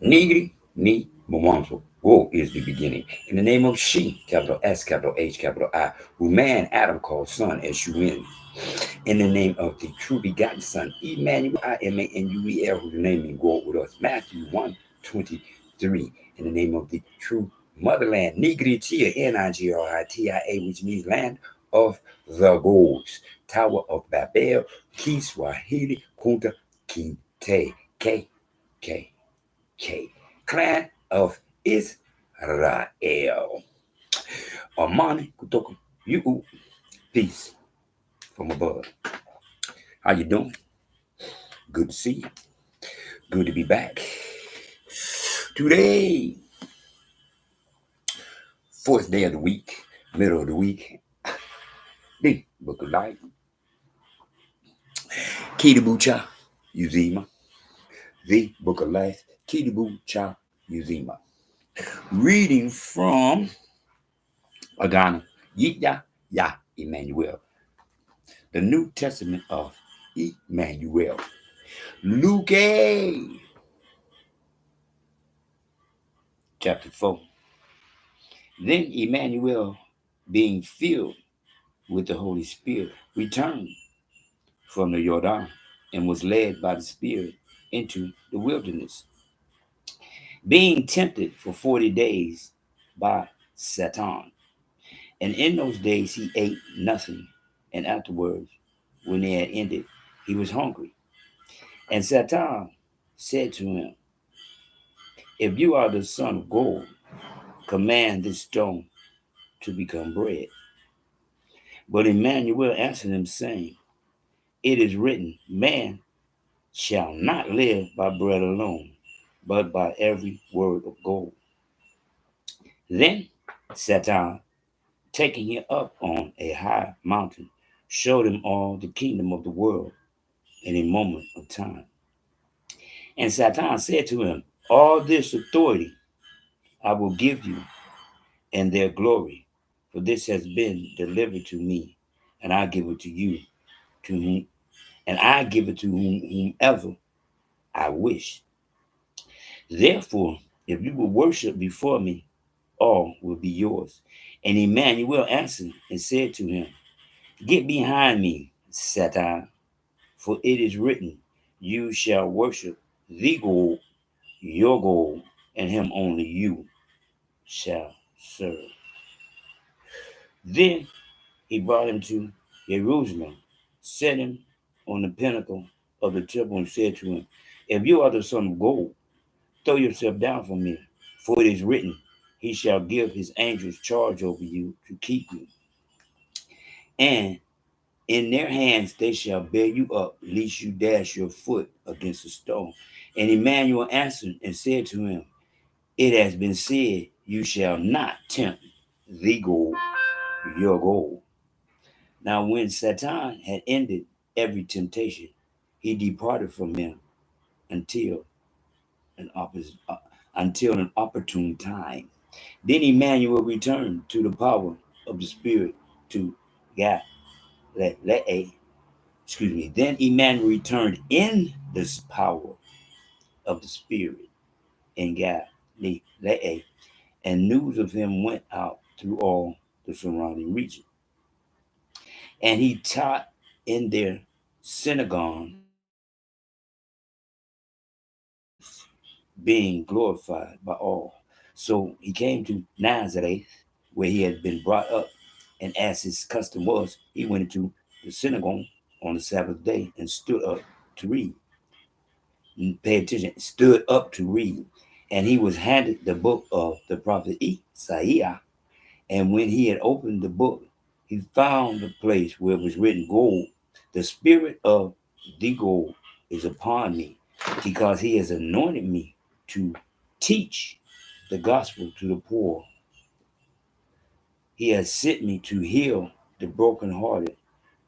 Nigri, ni, Momonzo. Go is the beginning. In the name of she, capital S, capital H, capital I, who man Adam called son, S-U-N. In the name of the true begotten Son, Emmanuel, Imanuel, whose name is God with us. Matthew 1:23. In the name of the true motherland, Nigritia, Nigeria, which means land of the gods. Tower of Babel, Kiswahili, Kunta, Kinte, K, K, K. Clan of Israel. Amani, Kutoka, you, peace from above. How you doing? Good to see you. Good to be back. Today, fourth day of the week, middle of the week, the Book of Life. Kitabucha Uzima. The Book of Life. Kitabucha Uzima. Reading from Agano. Yipya Ya Imanuel. The New Testament of Imanuel. Luke chapter 4. Then Imanuel, being filled with the Holy Spirit, returned from the Jordan and was led by the Spirit into the wilderness, being tempted for 40 days by Satan. And in those days he ate nothing, and afterwards, when they had ended, he was hungry. And Satan said to him, if you are the Son of God, command this stone to become bread. But Emmanuel answered him, saying, it is written, man shall not live by bread alone, but by every word of God. Then Satan, taking him up on a high mountain, showed him all the kingdom of the world in a moment of time. And Satan said to him, all this authority I will give you and their glory, for this has been delivered to me, and I give it to you, to whom, and I give it to whomever I wish. Therefore, if you will worship before me, all will be yours. And Emmanuel answered and said to him, get behind me, Satan, for it is written, you shall worship the God, your God, and him only you shall serve. Then he brought him to Jerusalem, set him on the pinnacle of the temple, and said to him, if you are the Son of God, throw yourself down from me, for it is written, he shall give his angels charge over you to keep you. And in their hands they shall bear you up, lest you dash your foot against a stone. And Emmanuel answered and said to him, it has been said, you shall not tempt the God, your God. Now when Satan had ended every temptation, he departed from him until an, until an opportune time. Then Emmanuel returned to the power of the Spirit to God. Then Emmanuel returned in this power of the Spirit in Galilee, and news of him went out through all the surrounding region. And he taught in their synagogue, being glorified by all. So he came to Nazareth, where he had been brought up, and as his custom was, he went into the synagogue on the Sabbath day and stood up to read. And pay attention, stood up to read. And he was handed the book of the prophet Isaiah. And when he had opened the book, he found the place where it was written, gold. The Spirit of the God is upon me, because he has anointed me to teach the gospel to the poor. He has sent me to heal the brokenhearted,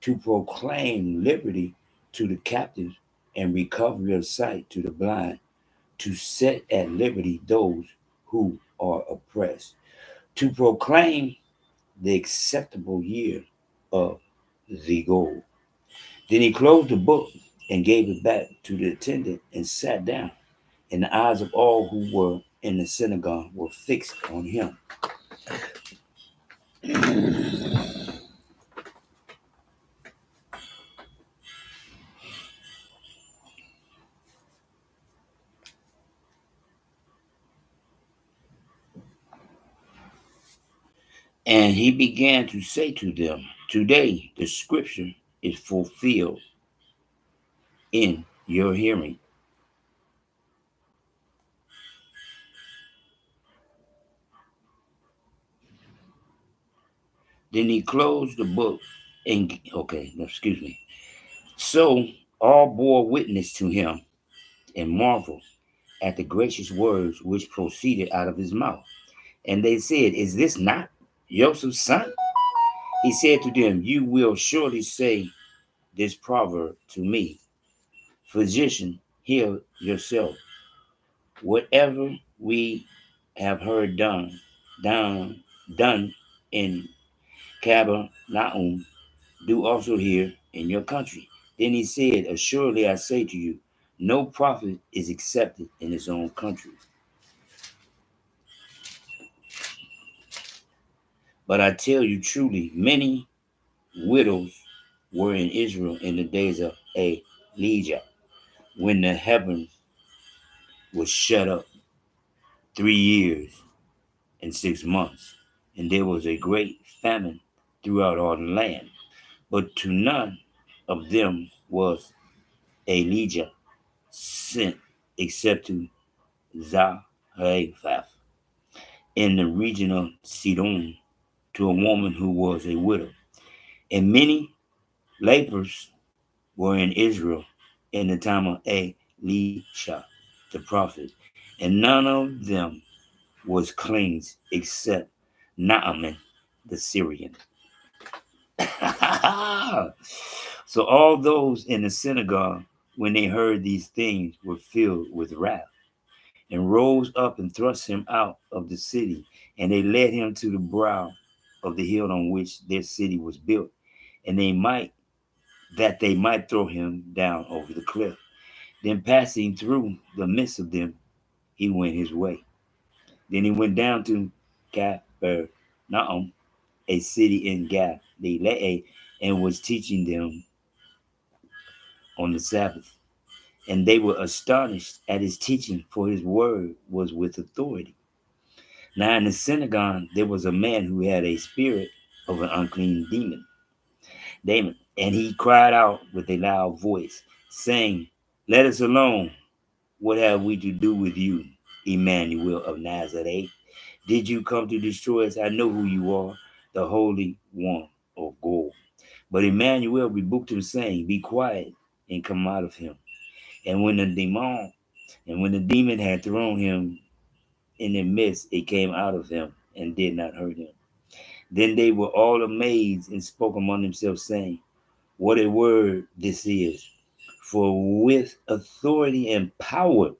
to proclaim liberty to the captives and recovery of sight to the blind, to set at liberty those who are oppressed, to proclaim the acceptable year of the goal. Then he closed the book and gave it back to the attendant and sat down. and the eyes of all who were in the synagogue were fixed on him. And he began to say to them, "Today the scripture is fulfilled in your hearing." Then he closed the book and, okay, no, excuse me. So all bore witness to him and marveled at the gracious words which proceeded out of his mouth. And they said, "Is this not Joseph's son?" He said to them, "You will surely say this proverb to me, 'Physician, heal yourself. Whatever we have heard done, done in Capernaum, do also here in your country." Then he said, "Assuredly I say to you, no prophet is accepted in his own country. But I tell you truly, many widows were in Israel in the days of Elijah, when the heavens was shut up 3 years and 6 months, and there was a great famine throughout all the land. But to none of them was Elijah sent except to Zarephath in the region of Sidon, to a woman who was a widow. And many lepers were in Israel in the time of Elisha the prophet, and none of them was cleansed except Naaman the Syrian. So all those in the synagogue, when they heard these things, were filled with wrath, and rose up and thrust him out of the city. And they led him to the brow of the hill on which their city was built, and they might throw him down over the cliff. Then passing through the midst of them, he went his way. Then he went down to Capernaum, a city in Galilee, and was teaching them on the Sabbath. And they were astonished at his teaching, for his word was with authority. Now in the synagogue there was a man who had a spirit of an unclean demon, and he cried out with a loud voice, saying, "Let us alone. What have we to do with you, Imanuel of Nazareth? Did you come to destroy us? I know who you are, the Holy One of God." But Imanuel rebuked him, saying, "Be quiet and come out of him." And when the demon had thrown him in the midst, it came out of him and did not hurt him. Then they were all amazed and spoke among themselves, saying, "What a word this is! For with authority and power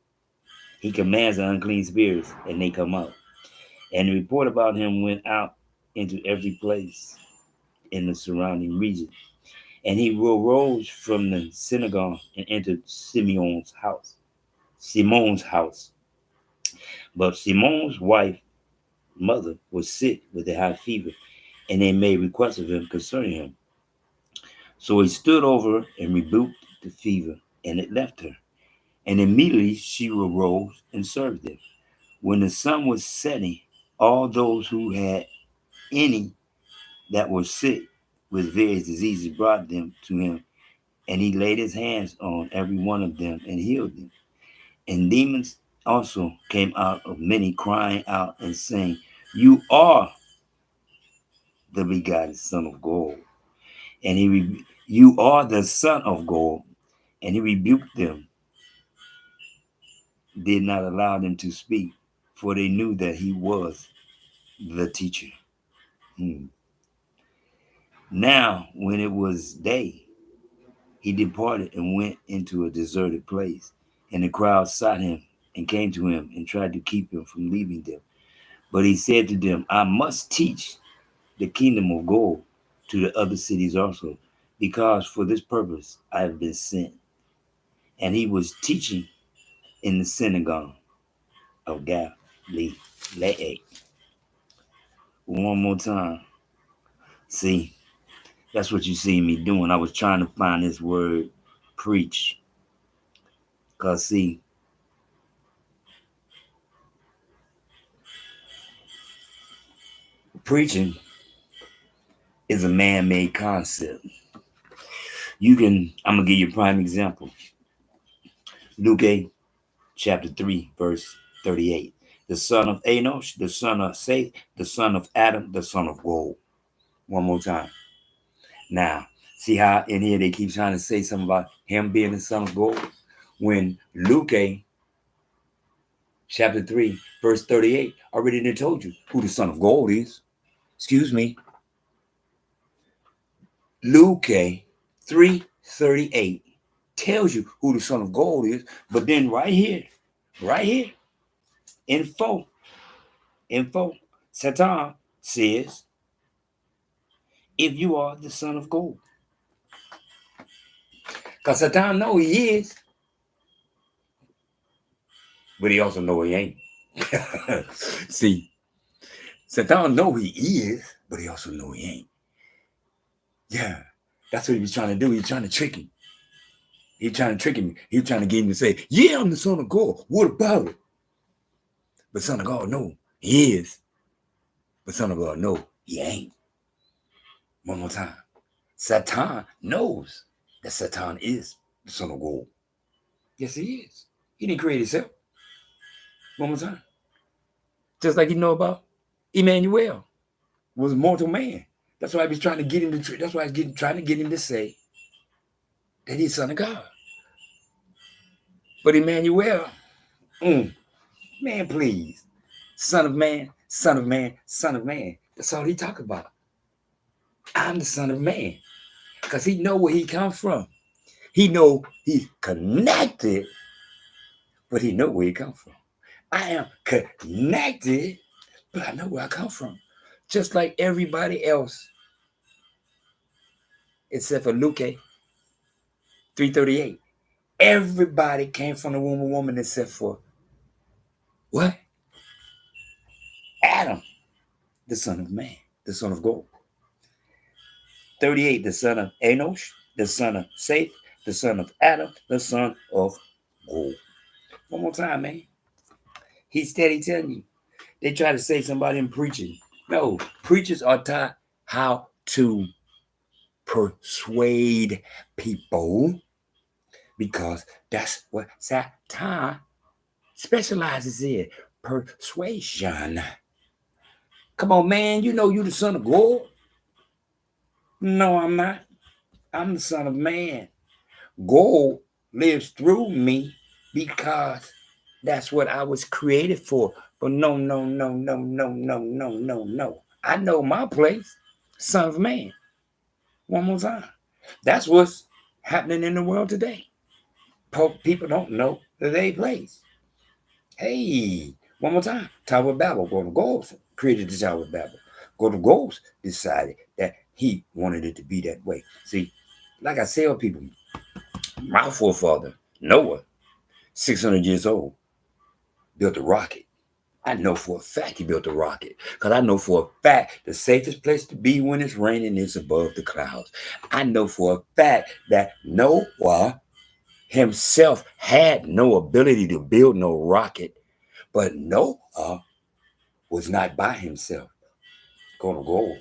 he commands the unclean spirits, and they come out." And the report about him went out into every place in the surrounding region. And he arose from the synagogue and entered Simon's house. But Simon's wife, mother, was sick with a high fever, and they made request of him concerning him. So he stood over and rebuked the fever, and it left her. And immediately she arose and served them. When the sun was setting, all those who had any that were sick with various diseases brought them to him, and he laid his hands on every one of them and healed them. And demons also came out of many, crying out and saying, "You are the begotten Son of God." You are the Son of God. And he rebuked them, did not allow them to speak, for they knew that he was the teacher. Hmm. Now, when it was day, he departed and went into a deserted place, and the crowd sought him and came to him and tried to keep him from leaving them. But he said to them, "I must teach the kingdom of God to the other cities also, because for this purpose I have been sent." And he was teaching in the synagogue of Galilee. One more time. See, that's what you see me doing. I was trying to find this word, preach. Because, see, preaching is a man-made concept. I'm going to give you a prime example. Luke 8, chapter 3, verse 38. The son of Enosh, the son of Seth, the son of Adam, the son of gold. One more time. Now, see how in here they keep trying to say something about him being the son of gold? When Luke 8, chapter 3, verse 38, already done told you who the son of gold is. Excuse me. Luke 3:38 tells you who the son of gold is, but then right here, info, Satan says, if you are the son of gold. Because Satan know he is, but he also know he ain't. See, Satan know he is, but he also know he ain't. Yeah, that's what he was trying to do. He was trying to trick him. He was trying to trick him. He was trying to get him to say, yeah, I'm the son of God. What about it? But son of God, no, he is. But son of God, no, he ain't. One more time. Satan knows that Satan is the son of God. Yes, he is. He didn't create himself. One more time. Just like you know about Imanuel was a mortal man. That's why I was trying to get him to. That's why I was trying to get him to say that he's son of God. But Imanuel, man, please, son of man, son of man, son of man. That's all he talk about. I'm the son of man, because he know where he come from. He know he's connected, but he know where he come from. I am connected, but I know where I come from. Just like everybody else, except for Luke 3:38. Everybody came from the womb of woman except for what? Adam, the son of man, the son of God. 38, the son of Enosh, the son of Seth, the son of Adam, the son of God. One more time, man. He's steady telling you. They try to say somebody in preaching. No, preachers are taught how to persuade people, because that's what Satan specializes in, persuasion. Come on, man, you know you the son of God. No, I'm not. I'm the son of man. God lives through me because that's what I was created for. But no. I know my place, son of man. One more time. That's what's happening in the world today. People don't know their place. Hey, one more time. Tower of Babel. Go to Ghost created the Tower of Babel. Go to Ghost decided that he wanted it to be that way. See, like I tell people, my forefather, Noah, 600 years old, built a rocket. I know for a fact he built a rocket, because I know for a fact the safest place to be when it's raining is above the clouds. I know for a fact that Noah himself had no ability to build no rocket, but Noah was not by himself. God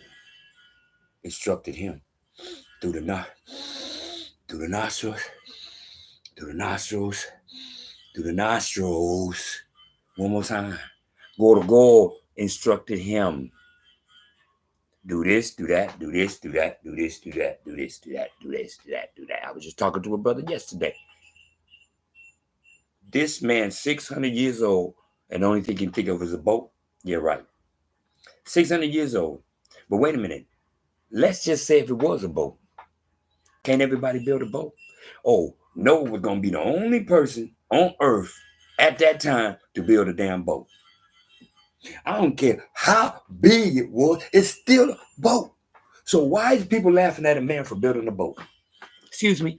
instructed him through the nostrils, through the nostrils. One more time. God instructed him. Do this, do that, do this, do that, do this, do that, do this, do that, do this, do that, do that. I was just talking to a brother yesterday. This man, 600 years old, and the only thing he can think of is a boat. Yeah, right. 600 years old. But wait a minute. Let's just say if it was a boat. Can't everybody build a boat? Oh, Noah was going to be the only person on earth at that time to build a damn boat. I don't care how big it was, it's still a boat. So why is people laughing at a man for building a boat? Excuse me.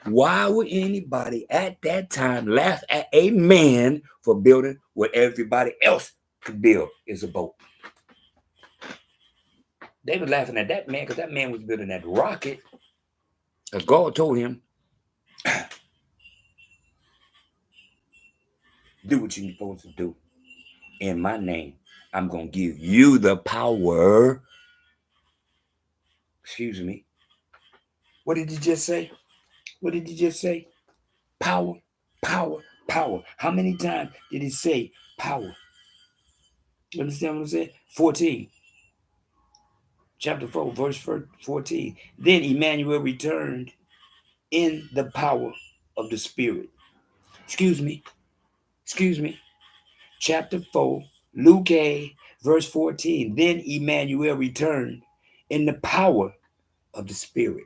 Why would anybody at that time laugh at a man for building what everybody else could build is a boat? They were laughing at that man because that man was building that rocket. Because God told him, do what you're supposed to do. In my name, I'm going to give you the power. Excuse me. What did he just say? What did he just say? Power, power, power. How many times did he say power? You understand what I'm saying? 14. Chapter 4, verse 14. Then Emmanuel returned in the power of the Spirit. Excuse me. Excuse me. Chapter 4, Luke A, verse 14. Then Emmanuel returned in the power of the Spirit.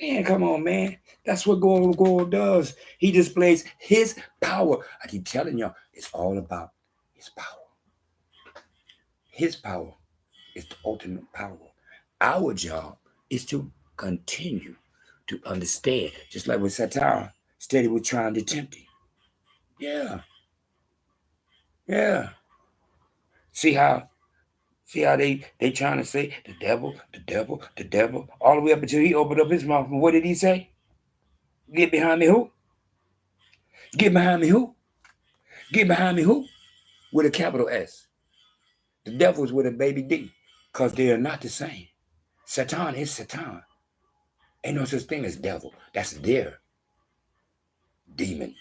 Man, come on, man. That's what God does. He displays his power. I keep telling y'all, it's all about his power. His power is the ultimate power. Our job is to continue to understand, just like with Satan, steady was trying to tempt him. Yeah, yeah. See how they trying to say the devil, the devil, the devil, all the way up until he opened up his mouth. And what did he say? Get behind me who? Get behind me who? Get behind me who? With a capital S. The devil is with a baby D. Because they are not the same. Satan is Satan. Ain't no such thing as devil. That's their demon.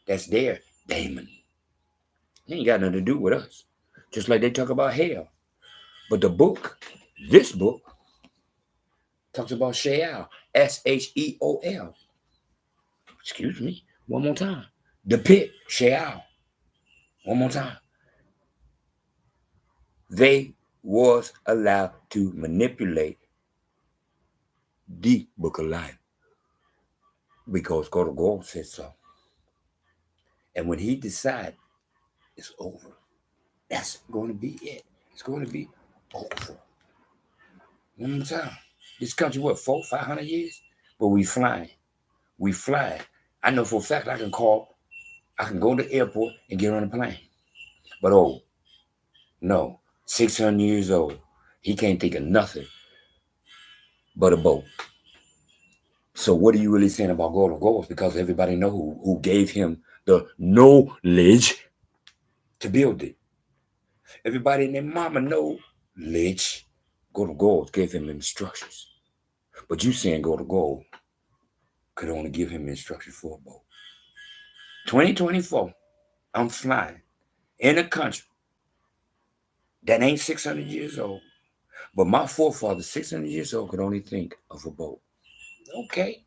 That's their demon. It ain't got nothing to do with us. Just like they talk about hell. But the book, this book, talks about Sheol. Sheol. Excuse me. One more time. The pit, Sheol. One more time. They was allowed to manipulate the book of life. Because God said so. And when he decides it's over, that's going to be it. It's going to be over. One more time. This country, what, 400-500 years? But we flying. We fly. I know for a fact I can go to the airport and get on a plane. But no, 600 years old. He can't think of nothing but a boat. So what are you really saying about God of Goals? Because everybody know who gave him the knowledge to build it. Everybody and their mama know knowledge. God of Goals gave him instructions. But you saying God of Gold could only give him instructions for a boat. 2024, I'm flying in a country that ain't 600 years old. But my forefathers, 600 years old, could only think of a boat. Okay,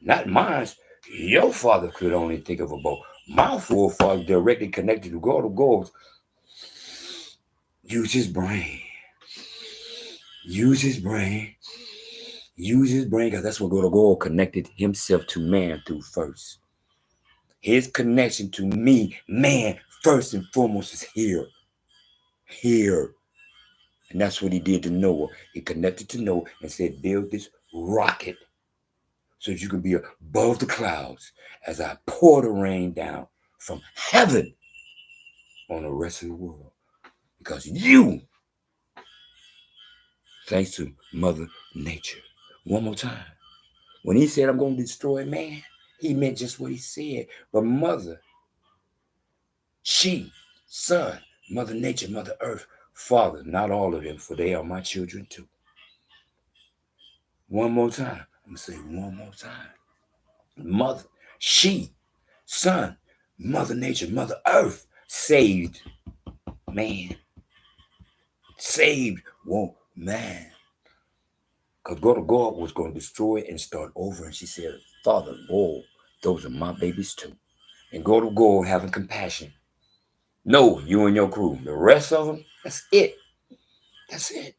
not mine. Your father could only think of a boat. My forefather, directly connected to God of Goals, use his brain. Use his brain. Use his brain, because that's what God of Gold connected himself to man through first. His connection to me, man, first and foremost, is here. Here. And that's what he did to Noah. He connected to Noah and said, build this rocket so that you can be above the clouds as I pour the rain down from heaven on the rest of the world. Because you, thanks to Mother Nature. One more time. When he said, I'm going to destroy man, he meant just what he said. But mother, she, son, Mother Nature, Mother Earth, Father, not all of them, for they are my children too. One more time. I'm going to say one more time. Mother, she, son, Mother Nature, Mother Earth, saved man. Saved man. Because God was going to destroy it and start over. And she said, Father, those are my babies too. And God having compassion. No, you and your crew. The rest of them, that's it. That's it.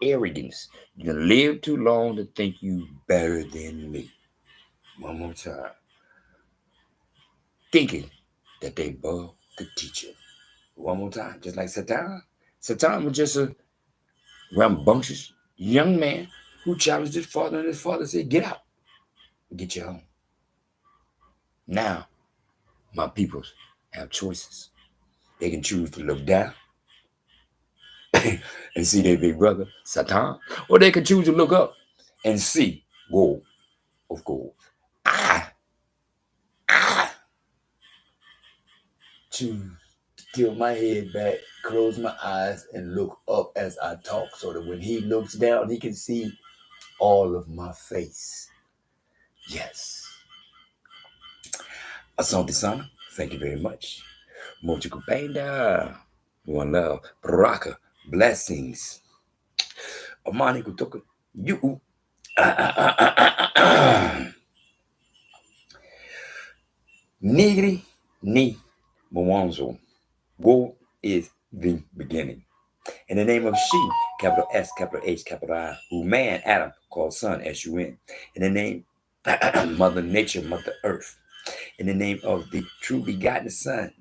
Arrogance. You live too long to think you better than me. One more time. Thinking that they above the teacher. One more time. Just like Satan. Satan was just a rambunctious young man who challenged his father, and his father said, get out. get you home. Now, my peoples have choices. They can choose to look down and see their big brother, Satan, or they can choose to look up and see gold of gold. I choose to tilt my head back, close my eyes, and look up as I talk so that when he looks down, he can see all of my face. Yes. Asante sana. Thank you very much. Mochi kupenda. One love. Baraka. Blessings. Amani kutoka. You. Nigri ni Mwanzo. Go is the beginning. In the name of she, capital S, capital H, capital I, who man, Adam, called son, S-U-N. In the name, Mother Nature, Mother Earth. In the name of the true begotten Son,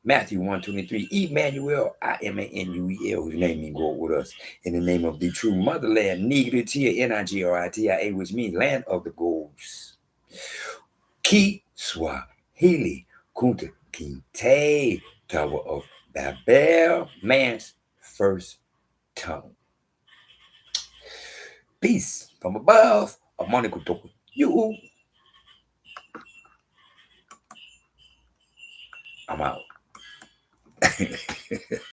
Matthew 1:23, Imanuel, I-M-A-N-U-E-L, whose name means go with us. In the name of the true motherland, Nigritia, N-I-G-R-I-T-I-A, which means land of the goals. Ki Swahili, Kunta Kinte, Tower of Babel, man's first tongue. Peace from above. Amani kutoka you. I'm out.